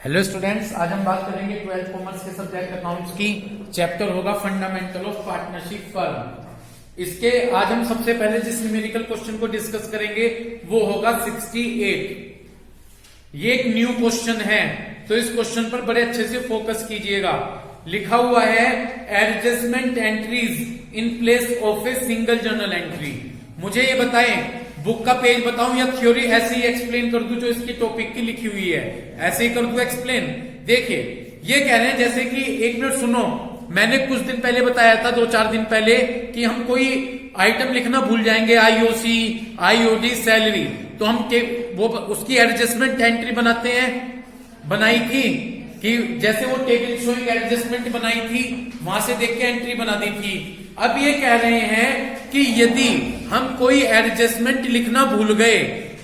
Hello students, आज हम बात करेंगे 12th कॉमर्स के सब्जेक्ट अकाउंट्स की। चैप्टर होगा फंडामेंटल ऑफ पार्टनरशिप फर्म। इसके आज हम सबसे पहले जिस न्यूमेरिकल क्वेश्चन को डिस्कस करेंगे वो होगा 68। ये एक न्यू क्वेश्चन है, तो इस क्वेश्चन पर बड़े अच्छे से फोकस कीजिएगा। लिखा हुआ है adjustment entries in place of a single journal entry. मुझे ये बताएं, बुक का पेज बताऊं या थ्योरी ऐसे ही एक्सप्लेन कर दूं जो इसकी टॉपिक की लिखी हुई है, ऐसे ही कर दूं एक्सप्लेन। देखिए ये कह रहे हैं, जैसे कि एक मिनट सुनो, मैंने कुछ दिन पहले बताया था, 2-4 दिन पहले, कि हम कोई आइटम लिखना भूल जाएंगे, आईओसी, आईओडी, सैलरी, तो हम वो उसकी एडजस्टमेंट एंट्री बनाते हैं। बनाई थी कि जैसे वो टेबल शोइंग एडजस्टमेंट बनाई थी, वहां से देख के एंट्री बना दी थी। अब ये कह रहे हैं कि यदि हम कोई एडजस्टमेंट लिखना भूल गए,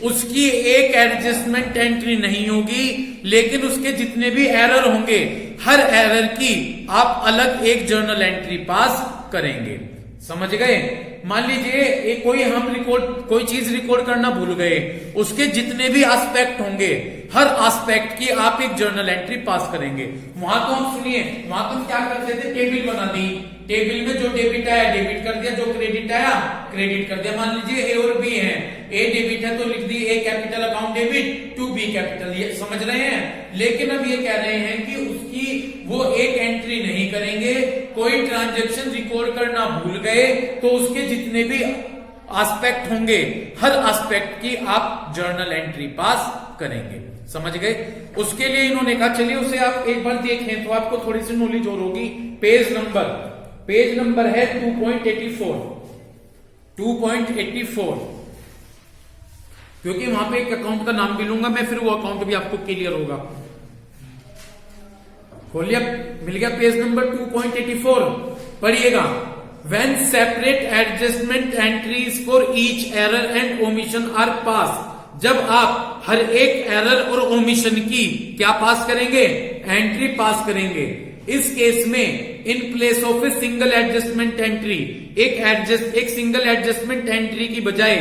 उसकी एक एडजस्टमेंट एंट्री नहीं होगी, लेकिन उसके जितने भी एरर होंगे, हर एरर की आप अलग एक जर्नल एंट्री पास करेंगे। समझ गए? मान लीजिए कोई चीज रिकॉर्ड करना भूल गए, उसके जितने भी एस्पेक्ट होंगे, हर एस्पेक्ट की आप एक जर्नल एंट्री पास करेंगे। वहां तो हम सुनिए, वहां तो हम क्या करते थे, टेबल बना दी, टेबल में जो डेबिट आया डेबिट कर दिया, जो क्रेडिट आया क्रेडिट कर दिया। मान लीजिए ए और बी है, ए डेबिट है तो लिख दी A capital account debit to B capital, ये समझ रहे हैं। लेकिन अब ये कह रहे हैं कि उसकी वो एक एंट्री नहीं करेंगे। कोई ट्रांजेक्शन रिकॉर्ड करना भूल गए तो उसके जितने भी एस्पेक्ट होंगे, हर एस्पेक्ट की आप जर्नल एंट्री पास करेंगे। समझ गए? उसके लिए इन्होंने कहा, चलिए उसे आप एक बार देखें तो आपको थोड़ी सी नॉलेज और होगी। पेज नंबर है 2.84, क्योंकि वहां पे एक अकाउंट का नाम भी लूंगा मैं, फिर वो अकाउंट भी आपको क्लियर होगा। खोलिए, मिल गया पेज नंबर 2.84, पढ़िएगा। When separate adjustment entries for each error and omission are passed, जब आप हर एक एरर और ओमिशन की क्या पास करेंगे, एंट्री पास करेंगे। इस केस में in place of a single adjustment entry, एक सिंगल एडजस्टमेंट एंट्री की बजाय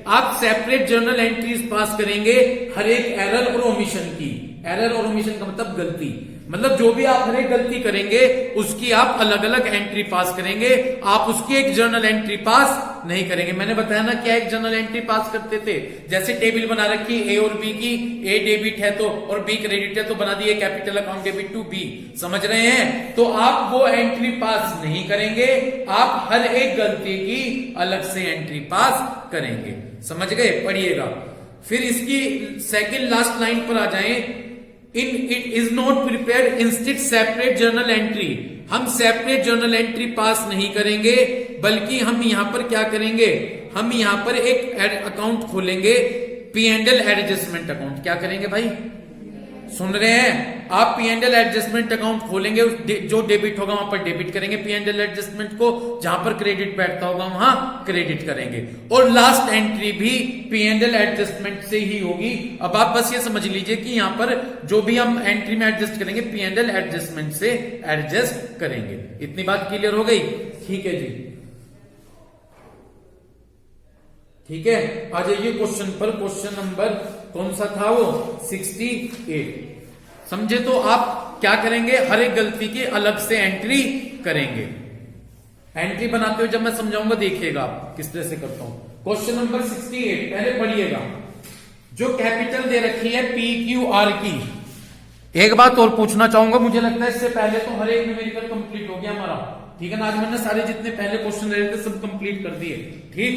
आप सेपरेट जर्नल एंट्रीज पास करेंगे हर एक एरर और ओमिशन की। एरर और ओमिशन का मतलब गलती, मतलब जो भी आप हर एक गलती करेंगे उसकी आप अलग अलग एंट्री पास करेंगे, आप उसकी एक जर्नल एंट्री पास नहीं करेंगे। मैंने बताया ना क्या एक जर्नल एंट्री पास करते थे, जैसे टेबल बना रखी ए और बी की, ए डेबिट है तो और बी क्रेडिट है तो बना दिए capital account debit to B. समझ रहे हैं? तो आप वो एंट्री पास नहीं करेंगे, आप हर एक गलती की अलग से एंट्री पास करेंगे। समझ गए? पढ़िएगा। फिर इसकी सेकंड लास्ट लाइन पर आ जाएं। It is not prepared instead separate journal entry, हम सेपरेट जर्नल एंट्री पास नहीं करेंगे, बल्कि हम यहां पर क्या करेंगे, हम यहां पर एक अकाउंट खोलेंगे, P and L adjustment account. क्या करेंगे भाई? सुन रहे हैं? आप P and L adjustment account खोलेंगे, जो डेबिट होगा वहां पर डेबिट करेंगे पी एंड एल एडजस्टमेंट को, जहां पर क्रेडिट बैठता होगा वहां क्रेडिट करेंगे, और लास्ट एंट्री भी पी एंड एल एडजस्टमेंट से ही होगी। अब आप बस ये समझ लीजिए कि यहां पर जो भी हम एंट्री में एडजस्ट करेंगे पी एंड एल एडजस्टमेंट से एडजस्ट करेंगे। इतनी बात क्लियर हो गई? ठीक है जी, ठीक है। आ जाइए क्वेश्चन पर। क्वेश्चन नंबर कौन सा था वो? 68। समझे? तो आप क्या करेंगे, हर एक गलती की अलग से एंट्री करेंगे। एंट्री बनाते हुए जब मैं समझाऊंगा देखिएगा आप किस तरह से करता हूं। क्वेश्चन नंबर 68 पहले पढ़िएगा। जो कैपिटल दे रखी है PQR की, एक बात और पूछना चाहूंगा, मुझे लगता है इससे पहले तो हर एक न्यूमेरिकल कंप्लीट हो गया हमारा, ठीक है ना। आज मैंने सारे जितने पहले क्वेश्चन रहे थे सब कंप्लीट कर दिए, ठीक।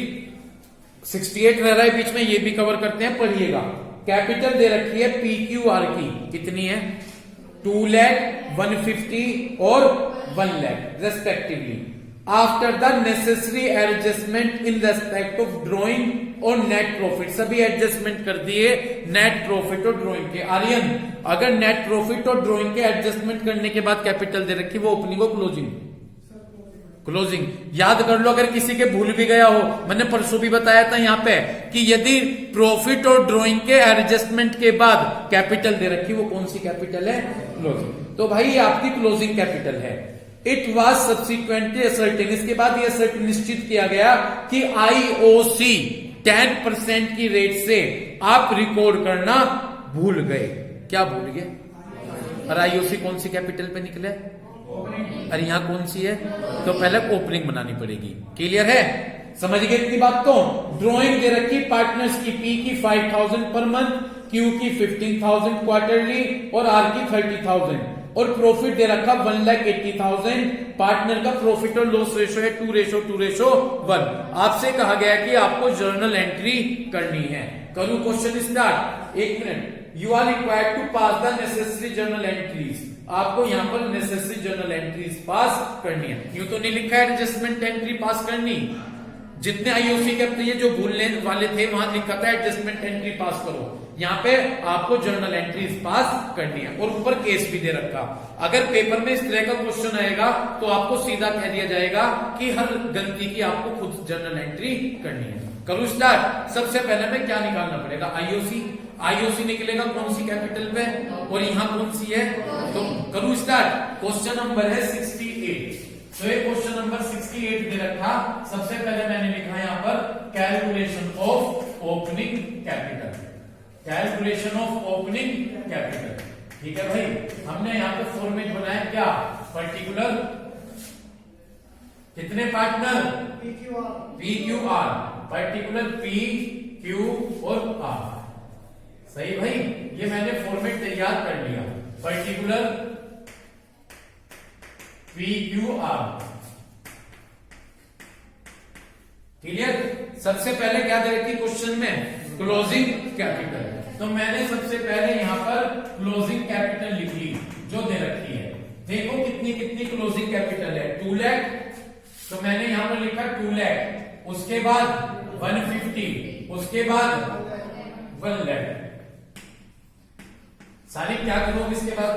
68 रह रहा है बीच में, ये भी कवर करते हैं। पढ़िएगा, कैपिटल दे रखी है PQR की, कितनी है? 2 लाख, 150 और 1 lakh respectively. After the necessary adjustment in respect of drawing और नेट प्रॉफिट, सभी एडजस्टमेंट कर दिए नेट प्रॉफिट और ड्रॉइंग के। आर्यन, अगर नेट प्रॉफिट और ड्रॉइंग के एडजस्टमेंट करने के बाद कैपिटल दे रखी, वो ओपनिंग और क्लोजिंग याद कर लो। अगर किसी के भूल भी गया हो, मैंने परसों भी बताया था यहां पे कि यदि प्रॉफिट और ड्रॉइंग के एडजस्टमेंट के बाद कैपिटल दे रखी, वो कौन सी कैपिटल है? क्लोजिंग। तो भाई ये आपकी क्लोजिंग कैपिटल है। इट वॉज सब्सिक्वेंटली असर्टेन, इसके बाद यह निश्चित किया गया कि आईओसी 10% की रेट से आप रिकॉर्ड करना भूल गए। क्या भूल गए? और आईओसी कौन सी कैपिटल पे निकले, और यहाँ कौन सी है, तो पहले ओपनिंग बनानी पड़ेगी। क्लियर है, समझ गए इतनी बात। तो ड्रॉइंग दे रखी पार्टनर्स की, पी की 5000 पर मंथ, क्यू की 15,000 क्वार्टरली और आर की 30,000, और प्रॉफिट दे रखा 1,80,000। पार्टनर का प्रॉफिट और लॉस रेशो है 2:1। आपसे कहा गया कि आपको जर्नल एंट्री करनी है। करूं क्वेश्चन स्टार्ट, एक minute. You are required to pass the necessary journal entries, आपको यहाँ पर नेसेसरी जर्नल एंट्रीज पास करनी है। यूं तो नहीं लिखा है एडजस्टमेंट एंट्री पास करनी, जितने आईओसी के ये जो भूलने वाले थे वहां लिखा था एडजस्टमेंट एंट्री पास करो, यहाँ पे आपको जर्नल एंट्रीज पास करनी है। और ऊपर केस भी दे रखा, अगर पेपर में इस तरह का क्वेश्चन आएगा तो आपको सीधा कह दिया जाएगा कि हर गलती की आपको खुद जर्नल एंट्री करनी है। करूं स्टार्ट, सबसे पहले में क्या निकालना पड़ेगा, आईओसी। आईओसी निकलेगा कौन सी कैपिटल पे, और यहाँ कौन सी है, तो करूं स्टार्ट। क्वेश्चन नंबर है 68, तो ये क्वेश्चन नंबर 68 दे रखा। सबसे पहले मैंने लिखा यहाँ पर calculation of opening capital, calculation of opening capital. ठीक है भाई, हमने यहाँ पे फॉर्मेट बनाया क्या, पर्टिकुलर कितने partner, P Q R, particular P Q और आर। सही भाई, ये मैंने फॉर्मेट तैयार कर लिया, particular P Q R. Clear, सबसे पहले क्या दे रखी क्वेश्चन में, क्लोजिंग कैपिटल। तो मैंने सबसे पहले यहां पर क्लोजिंग कैपिटल लिख ली जो दे रखी है। देखो कितनी कितनी क्लोजिंग कैपिटल है, 2 लाख, तो मैंने यहां पर लिखा 2 लाख, उसके बाद 150, उसके बाद 1 लाख। सारी क्या करोगे इसके बाद,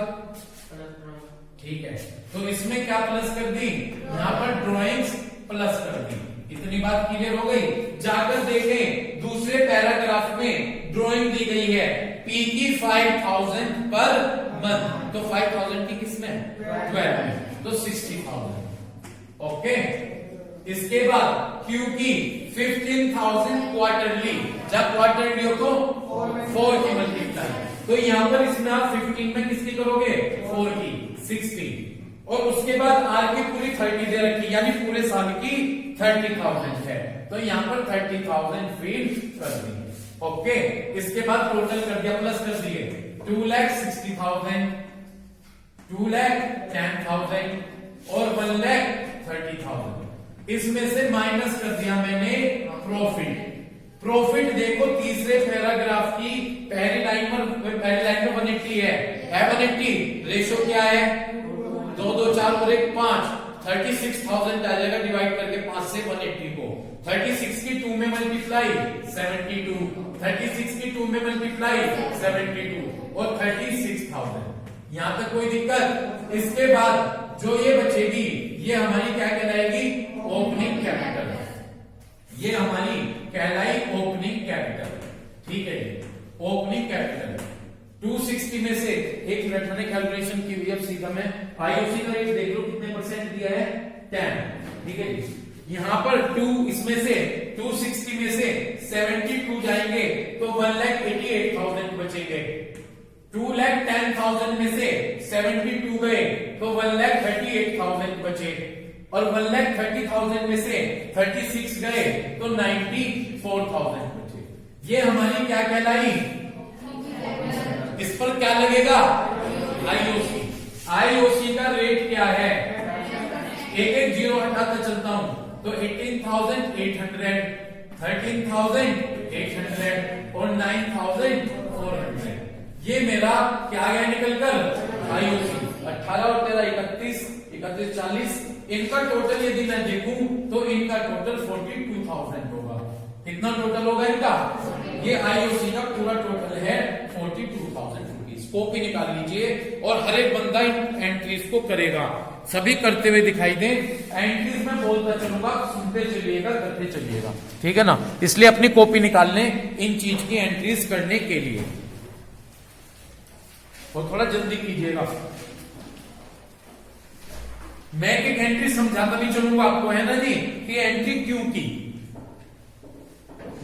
ठीक है, तो इसमें क्या प्लस कर दी, यहां पर ड्रॉइंग्स प्लस कर दी। इतनी बात क्लियर हो गई। जाकर देखें दूसरे पैराग्राफ में ड्राइंग दी गई है, पी की 5000 पर मंथ, तो 5000 की किसमें, 12 में, तो 60,000। ओके, इसके बाद क्यू की 15,000 क्वार्टरली, जब क्वार्टरली हो तो 4 की मल्टीप्लाई, तो यहां पर इसमें आप 15 में किसकी करोगे, 4 की 60, और उसके बाद आर की पूरी 30 दे रखी, यानी पूरे साल की 30,000 है, तो यहां पर 30,000 फील कर दी। ओके, इसके बाद टोटल कर दिया, प्लस कर दिए 2,60,000, 2,10,000 और 1,30,000। इसमें से माइनस कर दिया मैंने प्रॉफिट। प्रॉफिट देखो तीसरे पैराग्राफ की पहली लाइन में 180 है 180, रेशो क्या है, 2 2 4 और 1 5, 36,000 आ जाएगा डिवाइड करके 5 से 180 को। 36 की 2 में मल्टीप्लाई 72, 36 की 2 में मल्टीप्लाई 72 और 36,000। यहां तक कोई दिक्कत। इसके बाद जो ये बचेगी ये हमारी क्या कहलाएगी, ओपनिंग कैपिटल। ये हमारी कहलाई ओपनिंग कैपिटल। ठीक है, ओपनिंग कैपिटल 260 में से, एक मिनट मैंने कैलकुलेशन की हुई, अब सीधा मैं आईओसी का रेट देख लो कितने परसेंट दिया है, 10। ठीक है जी, यहां पर 2 इसमें से 260 में से 72 जाएंगे तो 1,88,000 बचेंगे। 2,10,000 में से 72 गए तो 1,38,000 बचे, और 1,30,000 में से 36 गए तो 94,000 बचे। ये हमारी क्या कहलाई, इस पर क्या लगेगा, आईओसी। आईओसी का रेट क्या है, एक एक जीरो हटाता चलता हूं, तो 18,800, 13,800 और 9,400। ये मेरा क्या गया निकलकर, आईओसी। 18 और 13 31, 31 40, इनका टोटल यदि मैं देखूं तो इनका टोटल 42,000 होगा। कितना टोटल होगा इनका, ये आईओसी का पूरा टोटल है 42,000 रुपीज। कॉपी निकाल लीजिए और हर एक बंदा इन एंट्रीज को करेगा, सभी करते हुए दिखाई दे। एंट्रीज में बोलता चलूंगा, सुनते चलिएगा, करते चलिएगा, ठीक है ना। इसलिए अपनी कॉपी निकाल लें इन चीज की एंट्रीज करने के लिए, और थोड़ा जल्दी कीजिएगा। मैं एक एंट्री समझाता भी चलूंगा आपको, है ना जी, कि एंट्री क्यों की।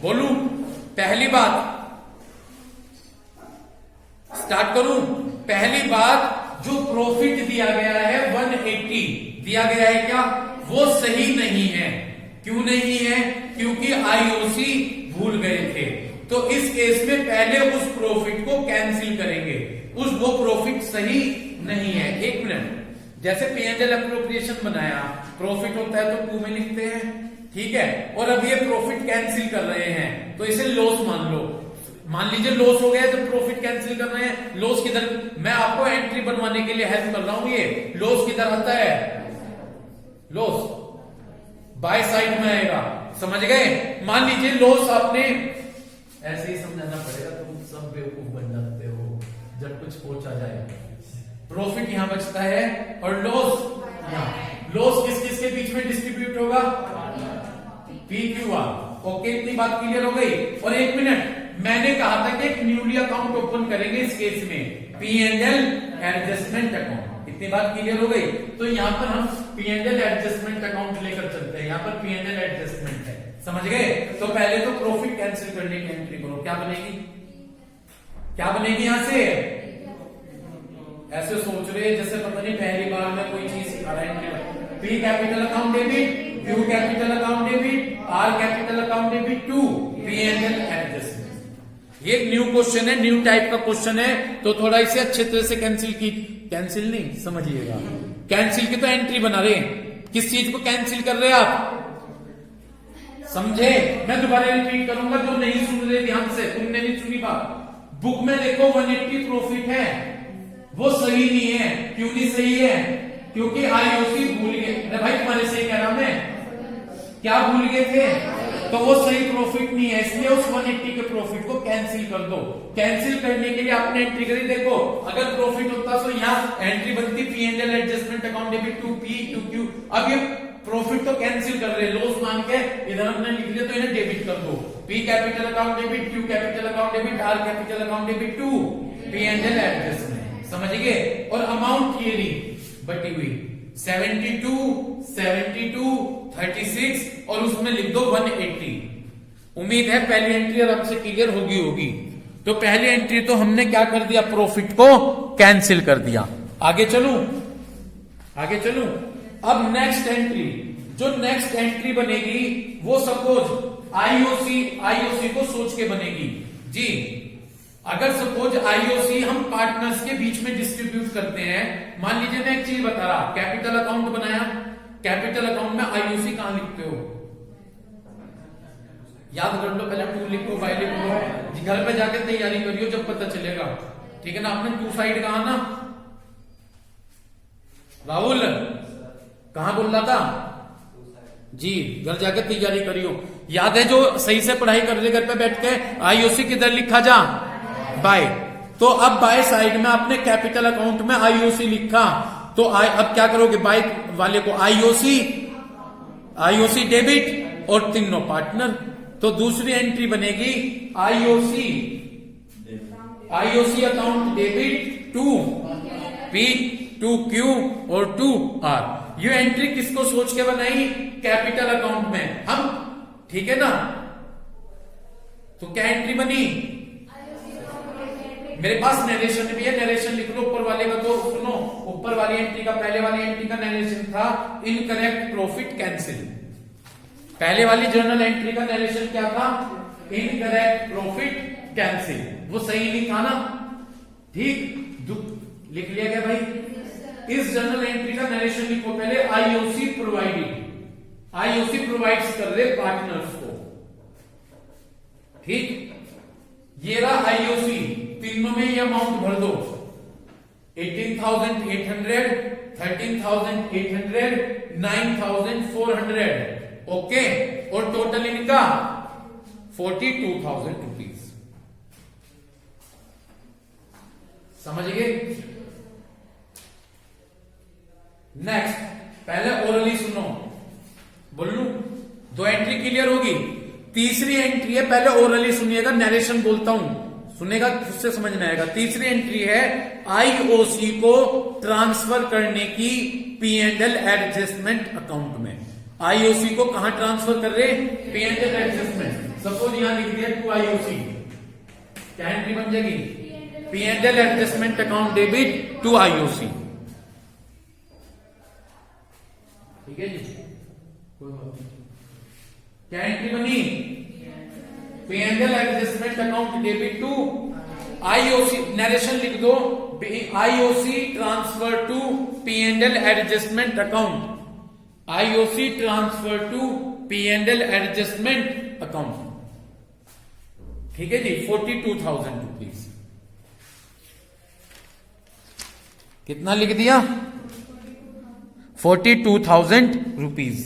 बोलूं, पहली बात स्टार्ट करूं। पहली बात, जो प्रॉफिट दिया गया है 180 दिया गया है क्या, वो सही नहीं है। क्यों नहीं है, क्योंकि आईओसी भूल गए थे। तो इस केस में पहले उस प्रॉफिट को कैंसिल करेंगे, वो प्रॉफिट सही नहीं है। एक मिनट, जैसे P&L एप्रोप्रिएशन बनाया, प्रॉफिट होता है तो 2 में लिखते हैं, ठीक है, और अब ये प्रॉफिट कैंसिल कर रहे हैं तो इसे लॉस मान लो। मान लीजिए लॉस हो गया तो प्रॉफिट कैंसिल कर रहे हैं, लॉस किधर, मैं आपको एंट्री बनवाने के लिए हेल्प कर रहा हूं। ये लॉस किधर आता है, लॉस बाय साइड में आएगा, समझ गए। मान लीजिए लॉस आपने, ऐसे ही समझाना पड़ेगा, तुम सब बेवकूफ बन जाते हो जब कुछ पूछा जाए। प्रॉफिट यहां बचता है और लॉस यहां, लॉस किस किस के बीच में डिस्ट्रीब्यूट होगा, PQR। ओके, इतनी बात क्लियर हो गई। और एक मिनट, मैंने कहा था कि एक न्यूली अकाउंट ओपन करेंगे इस केस में, P&L एडजस्टमेंट अकाउंट। इतनी बात क्लियर हो गई। तो यहां पर हम P&L एडजस्टमेंट अकाउंट लेकर चलते हैं, यहां पर P&L एडजस्टमेंट है, समझ गए। तो पहले तो प्रॉफिट कैंसिल करने की एंट्री करो, क्या बनेगी, क्या बनेगी यहां से, ऐसे सोच रहे जैसे पता नहीं पहली बार में कोई चीज सिखा रहा है। P capital account debit, Q capital account debit, R capital account debit to P&L adjustment. ये न्यू क्वेश्चन है, न्यू टाइप का क्वेश्चन है, तो थोड़ा इसे अच्छे तरह से कैंसिल नहीं समझिएगा, कैंसिल की तो एंट्री बना रहे हैं। किस चीज को कैंसिल कर रहे हैं आप, समझे। मैं दोबारा रिपीट करूंगा, जो नहीं सुन रहे ध्यान से, तुमने नहीं सुनी बात। बुक में देखो 180 प्रॉफिट है, वो सही नहीं है। क्यों नहीं सही है, क्योंकि आईओसी भूल गए। अरे भाई तुम्हारे सही कह रहा मैं, क्या भूल गए थे, तो वो सही प्रॉफिट नहीं है, इसलिए उस 180 के प्रॉफिट को कैंसिल कर दो। कैंसिल करने के लिए आपने एंट्री करी, देखो अगर प्रॉफिट होता तो यहाँ एंट्री बनती P&L adjustment account debit to P to Q। अब ये प्रॉफिट तो कैंसिल कर रहे, लॉस मान के इधर हमने लिख लिया, तो इन्हें डेबिट कर दो। P capital account debit, Q capital account debit, R capital account debit to P&L adjustment, समझ गए। और अमाउंट क्लियरली बटी हुई 72, 72, 36 और उसमें लिख दो 180। उम्मीद है पहली एंट्री आराम से क्लियर होगी। तो पहली एंट्री तो हमने क्या कर दिया, प्रॉफिट को कैंसिल कर दिया। आगे चलूं, अब नेक्स्ट एंट्री, जो नेक्स्ट एंट्री बनेगी वो सपोज आईओसी को सोच के बनेगी जी। अगर सपोज आईओसी हम पार्टनर्स के बीच में डिस्ट्रीब्यूट करते हैं, मान लीजिए मैं एक चीज बता रहा, कैपिटल अकाउंट बनाया, कैपिटल अकाउंट में आईओसी कहां लिखते हो, याद कर लो, पहले 2 लिखो, 5 लिखो, घर पे जाके तैयारी करियो, जब पता चलेगा, ठीक है ना। आपने 2 साइड कहा ना, राहुल कहां बोल रहा था जी, घर जाके तैयारी करियो। याद है, जो सही से पढ़ाई कर रहे घर पे बैठ के, आईओसी किधर लिखा जा, बाय। तो अब बाय साइड में आपने कैपिटल अकाउंट में आईओसी लिखा, तो अब क्या करोगे, बाय वाले को आईओसी डेबिट और तीनों पार्टनर। तो दूसरी एंट्री बनेगी IOC account debit to P to Q और टू R। ये एंट्री किसको सोच के बनाई, कैपिटल अकाउंट में हम, ठीक है ना। तो क्या एंट्री बनी, मेरे पास नरेशन भी है, नरेशन लिख लो ऊपर वाले का। तो सुनो, ऊपर वाली एंट्री का, पहले वाली एंट्री का नरेशन था इनकरेक्ट प्रॉफिट कैंसिल। पहले वाली जर्नल एंट्री का नरेशन क्या था, इनकरेक्ट प्रॉफिट कैंसिल। वो सही नहीं था ना, ठीक, लिख लिया गया भाई। इस जर्नल एंट्री का नरेशन लिखो पहले, आईओसी प्रोवाइड्स कर रहे पार्टनर्स को, ठीक। ये रहा आईओसी, तीनों में ये अमाउंट भर दो, 18,800, 13,800, 9,400, ओके। और टोटल इनका 42,000 रुपीज, समझ गए। नेक्स्ट, पहले ओरली सुनो, बोलू 2 एंट्री क्लियर होगी। तीसरी एंट्री है, पहले ओरली सुनिएगा, नरेशन बोलता हूं, सुनेगा उससे समझ में आएगा। तीसरी एंट्री है आईओसी को ट्रांसफर करने की P&L एडजस्टमेंट अकाउंट में। आईओसी को कहां ट्रांसफर कर रहे, P&L एडजस्टमेंट। सपोज यहां लिख दिया टू आईओसी, क्या एंट्री बन जाएगी, P&L adjustment account debit to IOC. ठीक है जी, कोई बात नहीं। क्या एंट्री बनी? P&L adjustment account debit to IOC. Narration लिख दो, IOC transfer to P&L adjustment account. IOC transfer to P&L adjustment account. ठीक है जी, 42,000 रुपीज। कितना लिख दिया? 42,000 रुपीज।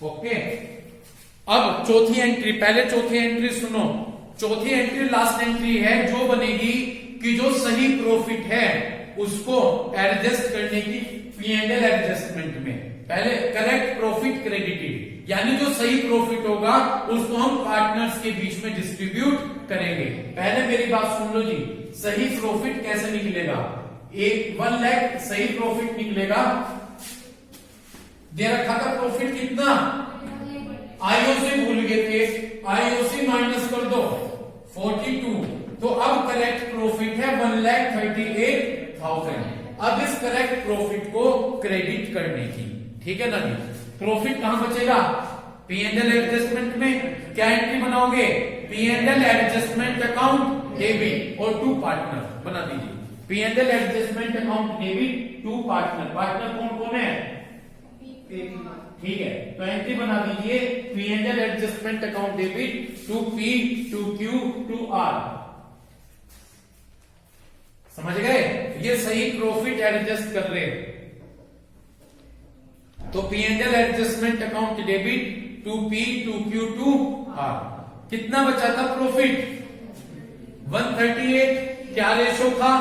ओके, अब चौथी एंट्री, पहले चौथी एंट्री सुनो। चौथी एंट्री लास्ट एंट्री है जो बनेगी कि जो सही प्रॉफिट है उसको एडजस्ट करने की P&L एडजस्टमेंट में। पहले करेक्ट प्रॉफिट क्रेडिटेड, यानी जो सही प्रॉफिट होगा उसको हम पार्टनर्स के बीच में डिस्ट्रीब्यूट करेंगे। पहले मेरी बात सुन लो जी, सही प्रॉफिट कैसे निकलेगा? 1 लाख सही प्रॉफिट निकलेगा। दे रखा था प्रॉफिट कितना? आईओसी भूल गए थे, आईओसी माइनस कर दो 42, तो अब करेक्ट प्रॉफिट है 1,38,000। अब इस करेक्ट प्रॉफिट को क्रेडिट करने की, ठीक है ना जी। प्रॉफिट कहां बचेगा? P&L एडजस्टमेंट में। क्या एंट्री बनाओगे? P&L एडजस्टमेंट अकाउंट डेबिट और टू पार्टनर बना दीजिए। P&L adjustment account debit to partner. Partner कौन कौन है? ठीक है, तो एंट्री बना दीजिए P&L adjustment account debit to P, to Q, to R। समझ गए? ये सही प्रॉफिट एडजस्ट कर रहे हैं। तो P&L adjustment account debit to P, to Q, to R। कितना बचा था प्रॉफिट? 138। क्या रेशो था?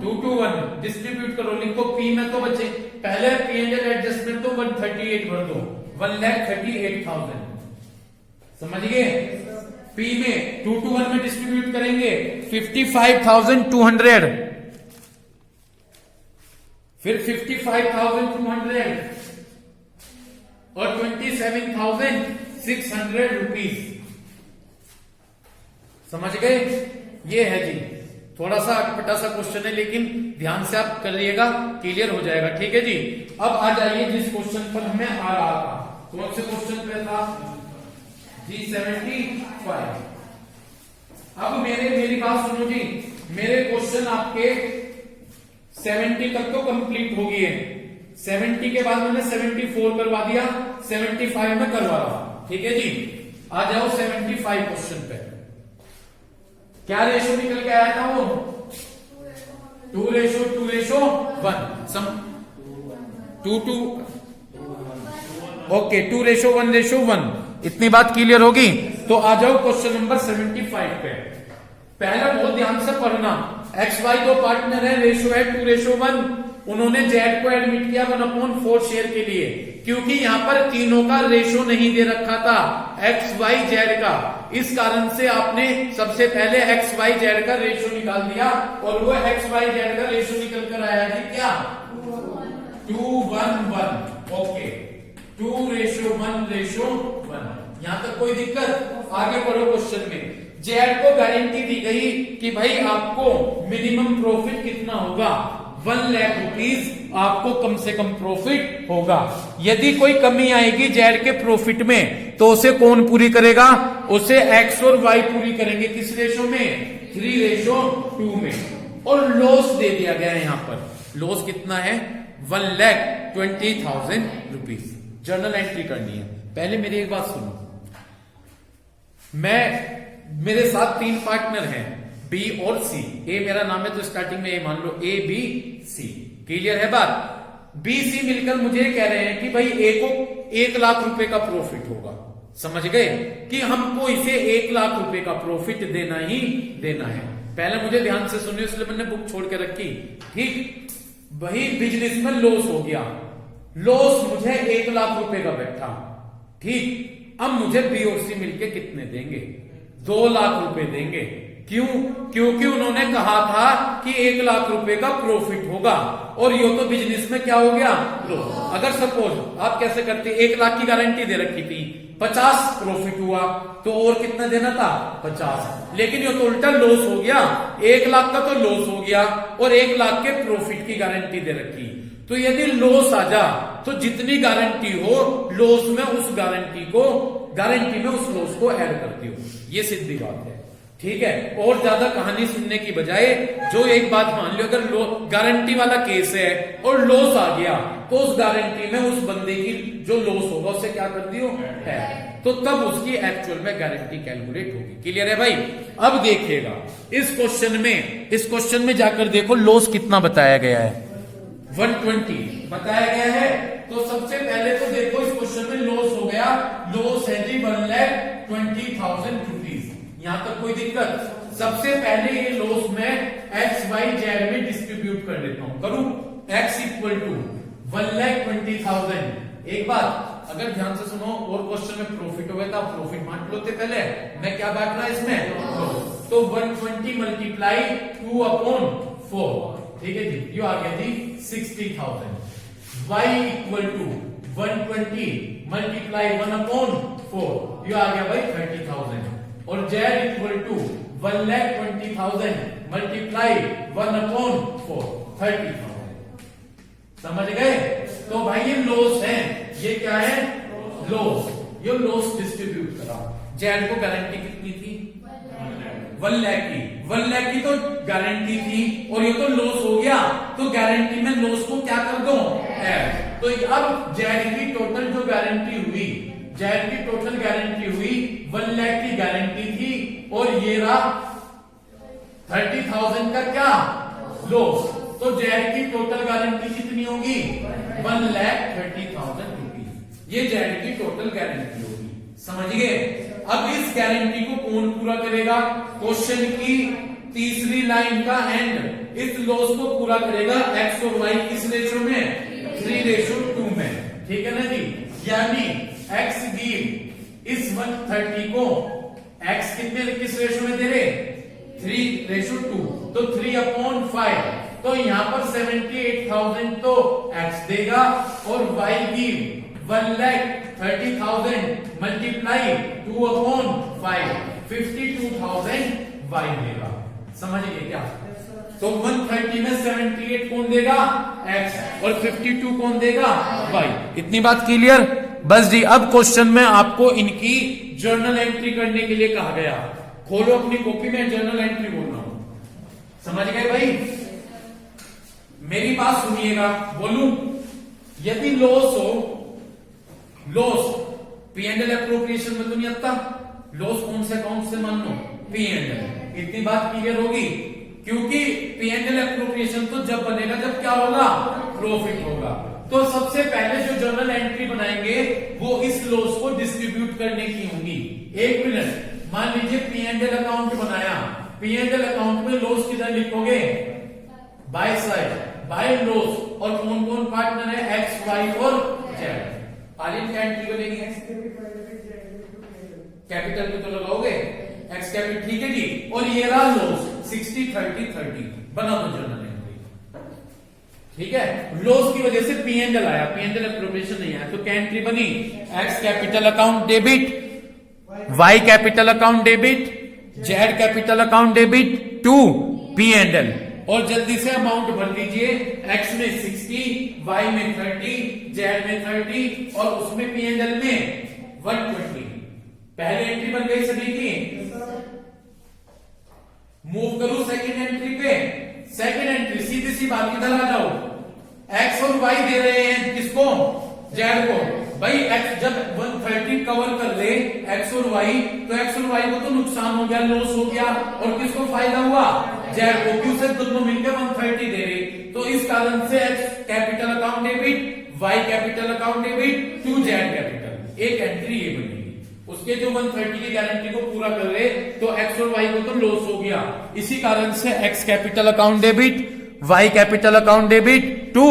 2:1। डिस्ट्रीब्यूट करो, लिखो P में तो बचे, पहले P&L एडजस्टमेंट तो 138 भर दो, 1,38,000। समझ गए? P में 2:1 में डिस्ट्रीब्यूट करेंगे 55,200, फिर 55,200 और 27,600 रुपीज। समझ गए? ये है जी, थोड़ा सा अटपटा सा क्वेश्चन है लेकिन ध्यान से आप करिएगा, क्लियर हो जाएगा। ठीक है जी, अब आ जाइए जिस क्वेश्चन पर हमें आ रहा था। कौन से क्वेश्चन पे था जी? 75। अब मेरी बात सुनो जी, मेरे क्वेश्चन आपके 70 तक तो कंप्लीट हो गए हैं। 70 के बाद मैंने 74 करवा दिया, 75 में करवा रहा। ठीक है जी, आ जाओ 75 क्वेश्चन पे। क्या रेशो निकल के आया था वो? 2:1। 2:2। ओके, 2:1:1। इतनी बात क्लियर होगी? तो आ जाओ क्वेश्चन नंबर 75 पे। पहले बहुत ध्यान से पढ़ना। XY दो पार्टनर है, रेशो है 2:1। उन्होंने Z को एडमिट किया 1/4 शेयर के लिए, क्योंकि यहां पर तीनों का रेशो नहीं दे रखा था, XYZ का। इस कारण से आपने सबसे पहले XYZ का रेशो निकाल दिया और वो XYZ का रेशो निकल कर आया जी क्या? 2:1:1। ओके, 2:1:1। यहां तक कोई दिक्कत? आगे बढ़ो क्वेश्चन में। जेड को गारंटी दी गई कि भाई आपको मिनिमम प्रॉफिट कितना होगा? 1 लाख रुपीज आपको कम से कम प्रॉफिट होगा। यदि कोई कमी आएगी जेड के प्रॉफिट में तो उसे कौन पूरी करेगा? उसे एक्स और वाई पूरी करेंगे। किस रेशो में? 3:2 में। और लॉस दे दिया गया है, यहां पर लॉस कितना है? 1,20,000 रुपीज। जर्नल एंट्री करनी है। पहले मेरी एक बात सुनो, मेरे साथ 3 पार्टनर हैं, बी और सी। ए मेरा नाम है तो स्टार्टिंग में ए मान लो, A B C। क्लियर है बात? बी सी मिलकर मुझे कह रहे हैं कि भाई ए को 1 लाख रुपए का प्रॉफिट होगा। समझ गए? कि हमको इसे 1 लाख रुपए का प्रॉफिट देना ही देना है। पहले मुझे ध्यान से सुनिए, इसलिए मैंने बुक छोड़ के रखी। ठीक, वही बिजनेस में लॉस हो गया। लॉस मुझे 1 लाख रुपए का बैठा। ठीक, अब मुझे बी और सी मिलके कितने देंगे? 2 लाख रुपए देंगे। क्यों? क्योंकि उन्होंने कहा था कि 1 लाख रुपए का प्रॉफिट होगा और ये तो बिजनेस में क्या हो गया? लॉस। अगर सपोज आप कैसे करते, 1 लाख की गारंटी दे रखी थी, 50 प्रॉफिट हुआ तो और कितना देना था 50, लेकिन ये तो उल्टा लॉस हो गया, 1 लाख का तो लॉस हो गया और 1 लाख के प्रॉफिट की गारंटी दे रखी। तो यदि लॉस आ जा तो जितनी गारंटी हो लॉस में उस गारंटी में उस लॉस को ऐड करती हो, ये सीधी बात है। ठीक है, और ज्यादा कहानी सुनने की बजाय जो एक बात मान लो, अगर गारंटी वाला केस है और लॉस आ गया तो उस गारंटी में उस बंदे की जो लॉस होगा उससे क्या कर दियो है, तो तब उसकी एक्चुअल में गारंटी कैलकुलेट होगी। क्लियर है भाई? अब देखिएगा इस क्वेश्चन में जाकर देखो लॉस कितना बताया गया है, 120 बताया गया है। तो सबसे पहले तो देखो इस क्वेश्चन में लॉस हो गया, लॉस है जी 1,20,000 रुपीज। यहां तक कोई दिक्कत? सबसे पहले ये लॉस में एक्स वाई जेड में डिस्ट्रीब्यूट कर देता हूं, करूं x इक्वल टू 1,20,000। एक बात अगर ध्यान से सुनो, और क्वेश्चन में प्रॉफिट हो गया तो प्रॉफिट बांट लो। पहले मैं क्या बांट रहा इसमें, तो 120 मल्टीप्लाई 2/4, ठीक है जी, ये आ गया जी 60,000। y इक्वल टू 120 मल्टीप्लाई 1/4, ये आ गया भाई 30,000। और z इक्वल टू 1,20,000 मल्टीप्लाई 1/4, 30,000। समझ गए? तो भाई ये लॉस है, ये क्या है लॉस, ये लॉस डिस्ट्रीब्यूट करा। z को गारंटी कितनी थी 1 लाख की, 1 लाख की तो गारंटी थी और ये तो लॉस हो गया, तो गारंटी में लॉस को क्या कर दो ऐड। तो अब जेड की टोटल जो गारंटी हुई, जेड की टोटल गारंटी हुई 1 लाख की गारंटी थी और ये रहा 30,000 का क्या लॉस। तो जेड की टोटल गारंटी कितनी होगी 1,30,000 रुपीज, ये जेड की टोटल गारंटी होगी। समझ गए? अब इस गारंटी को कौन पूरा करेगा, क्वेश्चन की तीसरी लाइन का एंड इस लॉस को पूरा करेगा एक्स और वाई किस रेशो में 3:2 में। ठीक है ना जी, यानी एक्स गिव इस 130 को एक्स किस रेशो में दे रहे 3:2, तो 3/5, तो यहां पर 78,000 तो एक्स देगा और वाई गिव 1,30,000 मल्टीप्लाई 2/5, 52,000 वाई देगा। समझ गए क्या? तो 130 में 78 कौन देगा एक्स और 52 कौन देगा वाई। इतनी बात क्लियर? बस जी, अब क्वेश्चन में आपको इनकी जर्नल एंट्री करने के लिए कहा गया। खोलो अपनी कॉपी में, जर्नल एंट्री बोल रहा हूं। समझ गए भाई? मेरी बात सुनिएगा, बोलूं यदि लॉस हो, लॉस P&L एप्रोप्रिएशन में तो नहीं आता, लॉस कौन से अकाउंट से मान लो P&L। इतनी बात क्लियर होगी, क्योंकि P&L एप्रोप्रिएशन तो जब बनेगा जब क्या होगा प्रॉफिट होगा। तो सबसे पहले जो जर्नल एंट्री बनाएंगे वो इस लॉस को डिस्ट्रीब्यूट करने की होंगी। एक मिनट, मान लीजिए P&L अकाउंट बनाया, P&L अकाउंट में लॉस किधर लिखोगे बाय साइड, बाय लॉस, और कौन कौन पार्टनर है एक्स वाई और जेड। आलिम क्या एंट्री बनेगी कैपिटल पे तो लगाओगे एक्स कैपिटल, ठीक है जी। और ये रहा लॉस 60-30-30, बना दो जर्नल एंट्री। ठीक है, लॉस की वजह से P&L आया, P&L एप्रोप्रिएशन नहीं आया, तो क्या एंट्री बनी X capital account debit, Y capital account debit, Z capital account debit to P&L। और जल्दी से अमाउंट भर लीजिए, एक्स में 60, वाई में 30, जेड में 30 और उसमें P&L में 120। पहले एंट्री बन गई सभी की। मूव करूं सेकंड एंट्री पे, सेकंड एंट्री सीधी सी बात, इधर आ जाओ। एक्स और वाई दे रहे हैं किसको जेड को। भाई एक्स जब 130 कवर कर ले एक्स और वाई, तो एक्स और वाई को तो नुकसान हो गया, लॉस हो गया, और किसको फायदा हुआ जेड को, क्यों से दोनों मिलकर 130 दे रहे। तो इस कारण से X capital account debit, Y capital account debit to Z capital, एक एंट्री ये बनेगी। उसके जो 130 की गारंटी को पूरा कर ले तो एक्स और वाई को तो लॉस हो गया, इसी कारण से X capital account debit, Y capital account debit to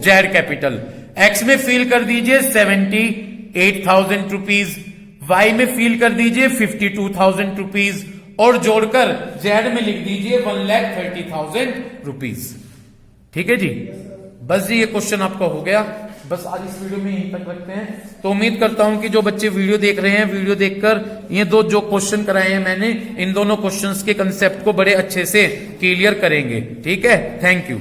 Z capital. X में फील कर दीजिए 78,000 रुपीज, वाई में फील कर दीजिए 52,000 रुपीज, और जोड़कर जेड में लिख दीजिए 1,30,000 रुपीज। ठीक है जी, बस जी ये क्वेश्चन आपका हो गया। बस आज इस वीडियो में यहीं तक रखते हैं। तो उम्मीद करता हूं कि जो बच्चे वीडियो देख रहे हैं, वीडियो देखकर ये दो जो क्वेश्चन कराए हैं मैंने, इन दोनों क्वेश्चंस के कंसेप्ट को बड़े अच्छे से क्लियर करेंगे। ठीक है, थैंक यू।